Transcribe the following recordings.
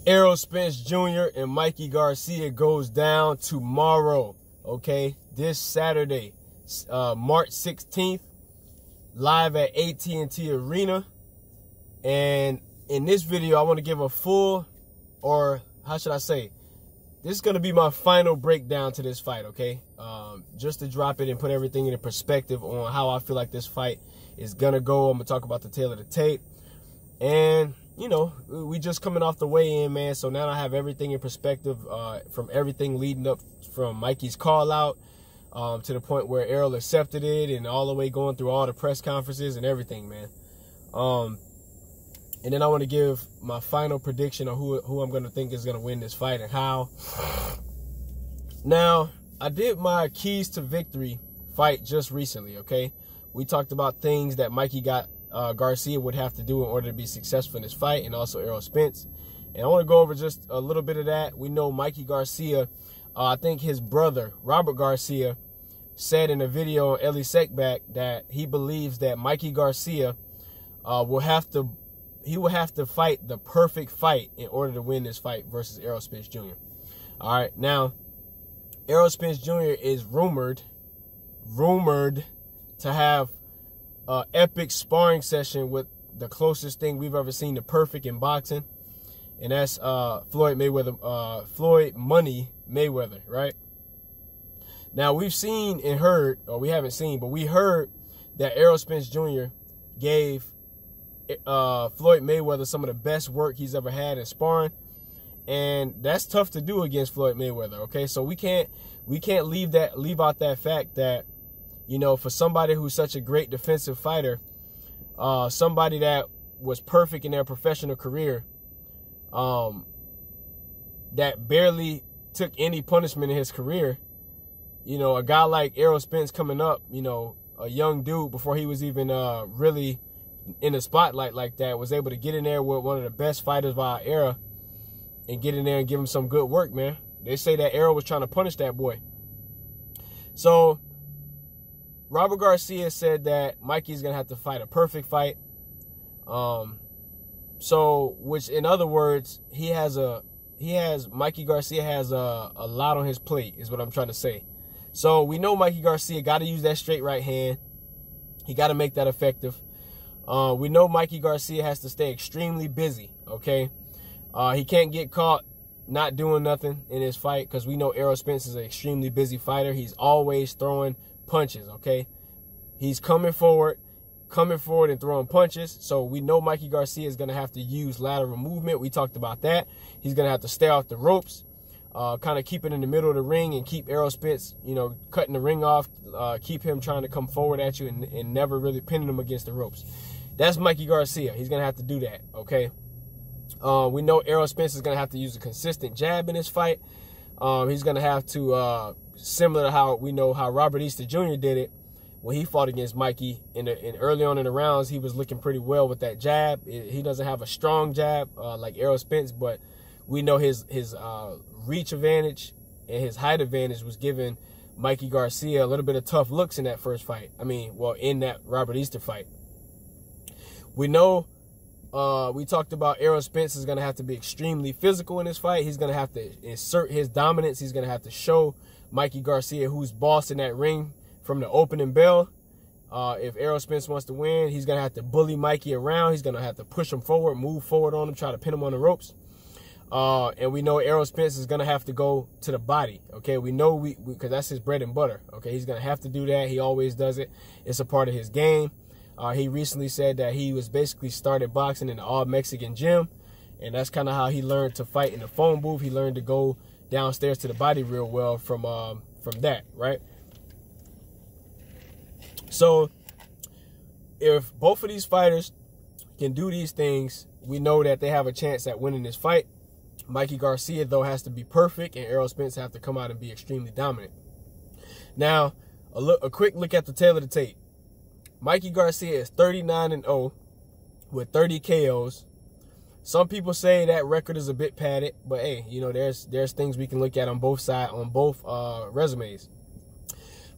Errol Spence Jr. and Mikey Garcia goes down tomorrow, okay? This Saturday, March 16th, live at AT&T Arena. And in this video, I want to give a full, or how should I say, this is going to be my final breakdown to this fight, okay? Just to drop it and put everything into perspective on how I feel like this fight is going to go. I'm going to talk about the tail of the tape. And, you know, we just coming off the weigh-in, man. So now I have everything in perspective from everything leading up from Mikey's call-out to the point where Errol accepted it, and all the way going through all the press conferences and everything, man. And then I want to give my final prediction on who I'm going to think is going to win this fight and how. Now, I did my keys to victory fight just recently, okay? We talked about things that Mikey Garcia would have to do in order to be successful in this fight, and also Errol Spence. And I want to go over just a little bit of that. We know Mikey Garcia, I think his brother, Robert Garcia, said in a video on Ellie Sekback that he believes that Mikey Garcia will have to fight the perfect fight in order to win this fight versus Errol Spence Jr. All right, now, Errol Spence Jr. is rumored to have an epic sparring session with the closest thing we've ever seen to perfect in boxing, and that's Floyd Money Mayweather, right? Now, we've seen and heard, or we haven't seen, but we heard that Errol Spence Jr. gave Floyd Mayweather some of the best work he's ever had in sparring, and that's tough to do against Floyd Mayweather, okay? So we can't leave out that fact that, you know, for somebody who's such a great defensive fighter, somebody that was perfect in their professional career, that barely took any punishment in his career, you know, a guy like Errol Spence coming up, you know, a young dude before he was even really in the spotlight like that, was able to get in there with one of the best fighters of our era and get in there and give him some good work, man. They say that Errol was trying to punish that boy. So Robert Garcia said that Mikey's going to have to fight a perfect fight. Which in other words, Mikey Garcia has a lot on his plate, is what I'm trying to say. So we know Mikey Garcia got to use that straight right hand. He got to make that effective. We know Mikey Garcia has to stay extremely busy, okay? He can't get caught not doing nothing in his fight, because we know Errol Spence is an extremely busy fighter. He's always throwing punches, okay? He's coming forward and throwing punches. So we know Mikey Garcia is going to have to use lateral movement. We talked about that. He's going to have to stay off the ropes, kind of keep it in the middle of the ring and keep Errol Spence, you know, cutting the ring off, keep him trying to come forward at you and never really pinning him against the ropes. That's Mikey Garcia. He's going to have to do that, okay? We know Errol Spence is going to have to use a consistent jab in this fight. He's going to have to, similar to how we know how Robert Easter Jr. did it when he fought against Mikey. Early on in the rounds, he was looking pretty well with that jab. He doesn't have a strong jab like Errol Spence, but we know his reach advantage and his height advantage was giving Mikey Garcia a little bit of tough looks in that first fight. I mean, well, in that Robert Easter fight. We know, we talked about Errol Spence is going to have to be extremely physical in this fight. He's going to have to insert his dominance. He's going to have to show Mikey Garcia who's boss in that ring from the opening bell. If Errol Spence wants to win, he's going to have to bully Mikey around. He's going to have to push him forward, move forward on him, try to pin him on the ropes. And we know Errol Spence is going to have to go to the body, okay? We know because that's his bread and butter, okay? He's going to have to do that. He always does it. It's a part of his game. He recently said that he was basically started boxing in the all-Mexican gym, and that's kind of how he learned to fight in the phone booth. He learned to go downstairs to the body real well from that, right? So if both of these fighters can do these things, we know that they have a chance at winning this fight. Mikey Garcia, though, has to be perfect, and Errol Spence have to come out and be extremely dominant. Now, a quick look at the tail of the tape. Mikey Garcia is 39-0 with 30 KOs. Some people say that record is a bit padded, but hey, you know, there's things we can look at on both sides, on both resumes.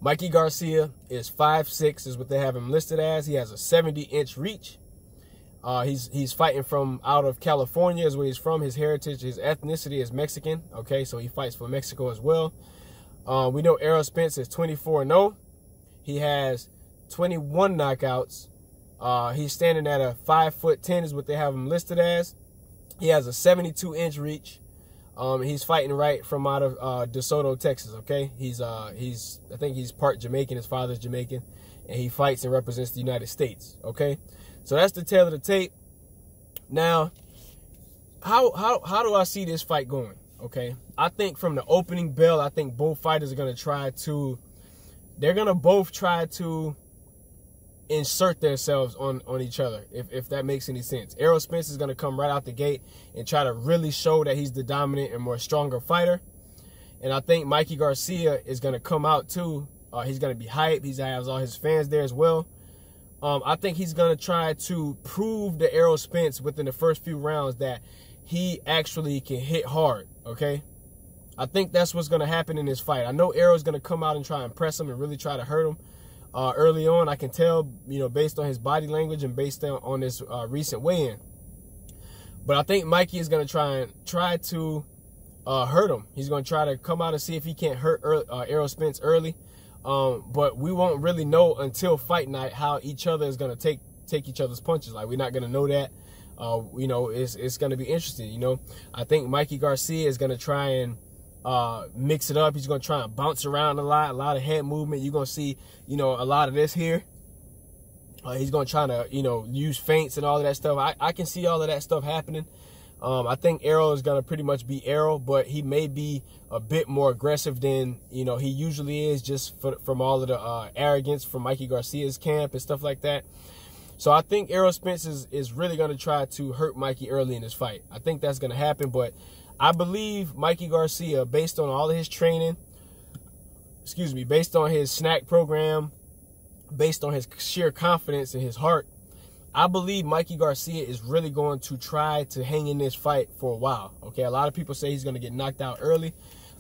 Mikey Garcia is 5'6", is what they have him listed as. He has a 70-inch reach. He's fighting from out of California is where he's from. His heritage, his ethnicity is Mexican. Okay, so he fights for Mexico as well. We know Errol Spence is 24-0. He has 21 knockouts. He's standing at a 5'10" is what they have him listed as. He has a 72-inch reach. He's fighting right from out of DeSoto, Texas. Okay, I think he's part Jamaican. His father's Jamaican, and he fights and represents the United States. Okay, so that's the tail of the tape. Now, how do I see this fight going? Okay, I think from the opening bell, I think both fighters are gonna both try to insert themselves on each other, if that makes any sense. Errol Spence is going to come right out the gate and try to really show that he's the dominant and more stronger fighter. And I think Mikey Garcia is going to come out too. He's going to be hyped. He has all his fans there as well. I think he's going to try to prove to Errol Spence within the first few rounds that he actually can hit hard, okay? I think that's what's going to happen in this fight. I know Errol's going to come out and try and press him and really try to hurt him. Early on, I can tell, based on his body language and based on this recent weigh-in. But I think Mikey is going to try to hurt him. He's going to try to come out and see if he can't hurt Errol Spence early. But we won't really know until fight night how each other is going to take each other's punches. Like, we're not going to know that. It's going to be interesting. I think Mikey Garcia is going to try and mix it up. He's going to try and bounce around a lot of head movement. You're going to see, a lot of this here. He's going to try to, use feints and all of that stuff. I can see all of that stuff happening. I think Errol is going to pretty much be Errol, but he may be a bit more aggressive than, he usually is, just from all of the arrogance from Mikey Garcia's camp and stuff like that. So I think Errol Spence is really going to try to hurt Mikey early in this fight. I think that's going to happen, but I believe Mikey Garcia, based on all of his training, based on his snack program, based on his sheer confidence in his heart, I believe Mikey Garcia is really going to try to hang in this fight for a while. Okay, a lot of people say he's going to get knocked out early.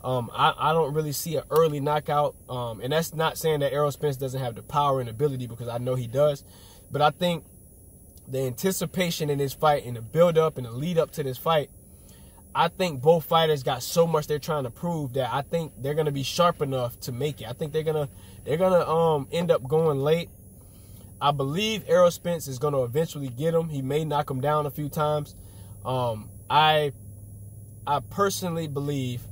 I don't really see an early knockout, and that's not saying that Errol Spence doesn't have the power and ability, because I know he does. But I think the anticipation in this fight and the build-up and the lead-up to this fight, I think both fighters got so much they're trying to prove that I think they're gonna be sharp enough to make it. I think they're gonna end up going late. I believe Errol Spence is gonna eventually get him. He may knock him down a few times. I personally believe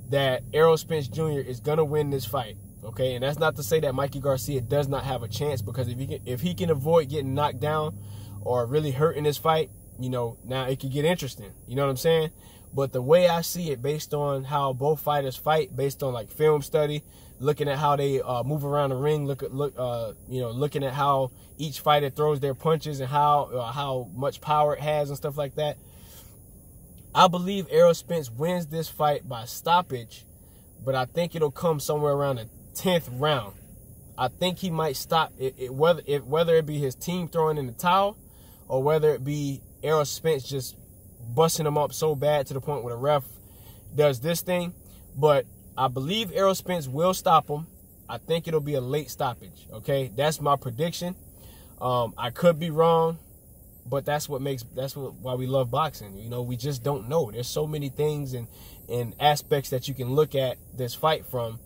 that Errol Spence Jr. is gonna win this fight. Okay, and that's not to say that Mikey Garcia does not have a chance, because if he can avoid getting knocked down or really hurt in this fight, now it could get interesting. You know what I'm saying? But the way I see it, based on how both fighters fight, based on like film study, looking at how they move around the ring, looking at how each fighter throws their punches and how much power it has and stuff like that, I believe Errol Spence wins this fight by stoppage, but I think it'll come somewhere around the 10th round. I think he might stop it, whether it be his team throwing in the towel, or whether it be Errol Spence just busting him up so bad to the point where the ref does this thing. But I believe Errol Spence will stop him. I think it'll be a late stoppage. Okay, that's my prediction. I could be wrong, but that's why we love boxing. We just don't know. There's so many things and aspects that you can look at this fight from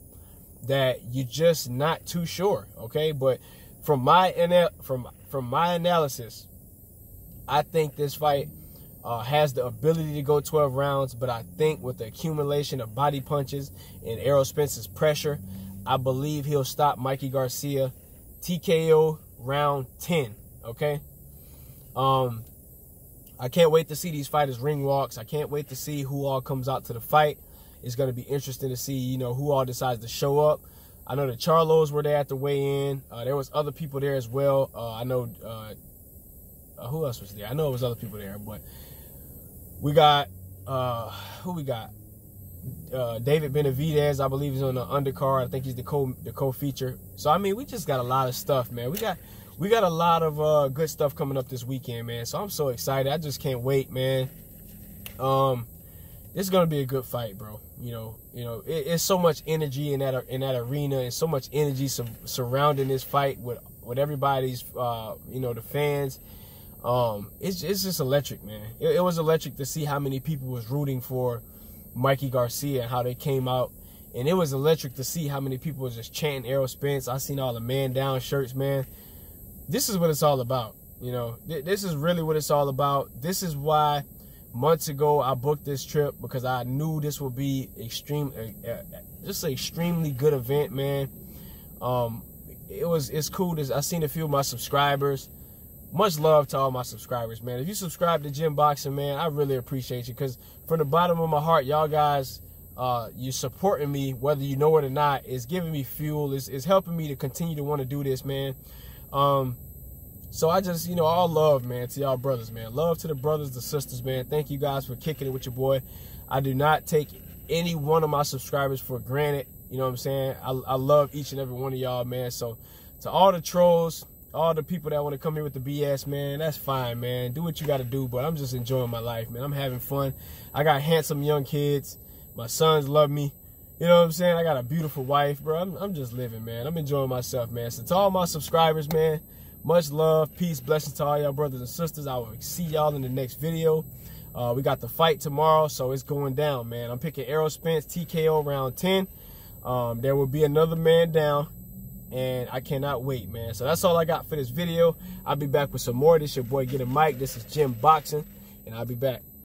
that you're just not too sure. Okay, but from my analysis, I think this fight has the ability to go 12 rounds, but I think with the accumulation of body punches and Errol Spence's pressure, I believe he'll stop Mikey Garcia TKO round 10. Okay, I can't wait to see these fighters ring walks. I can't wait to see who all comes out to the fight. It's going to be interesting to see, who all decides to show up. I know the Charlos were there at the weigh-in. There was other people there as well. I know who else was there? I know it was other people there, but we got who we got? David Benavidez, I believe, is on the undercard. I think he's the co-feature. So I mean, we just got a lot of stuff, man. We got a lot of good stuff coming up this weekend, man. So I'm so excited. I just can't wait, man. This is gonna be a good fight, bro. It's so much energy in that arena, and so much energy surrounding this fight with everybody's, the fans. It's just electric, man. It was electric to see how many people was rooting for Mikey Garcia and how they came out. And it was electric to see how many people was just chanting Errol Spence. I seen all the man down shirts, man. This is what it's all about. You know, this is really what it's all about. This is why months ago I booked this trip, because I knew this would be just an extremely good event, man. It's cool. I seen a few of my subscribers. Much love to all my subscribers, man. If you subscribe to Gym Boxing, man, I really appreciate you, because from the bottom of my heart, y'all guys, you supporting me, whether you know it or not, is giving me fuel. It's helping me to continue to want to do this, man. So I just, you know, all love, man, to y'all brothers, man. Love to the brothers, the sisters, man. Thank you guys for kicking it with your boy. I do not take any one of my subscribers for granted. You know what I'm saying? I love each and every one of y'all, man. So to all the trolls, all the people that want to come here with the BS, man, that's fine, man. Do what you got to do, but I'm just enjoying my life, man. I'm having fun. I got handsome young kids. My sons love me. You know what I'm saying? I got a beautiful wife, bro. I'm just living, man. I'm enjoying myself, man. So to all my subscribers, man, much love, peace, blessings to all y'all brothers and sisters. I will see y'all in the next video. We got the fight tomorrow, so it's going down, man. I'm picking Errol Spence, TKO round 10. There will be another man down, and I cannot wait, man. So that's all I got for this video. I'll be back with some more. This your boy Get a Mic. This is Gym Boxing, and I'll be back.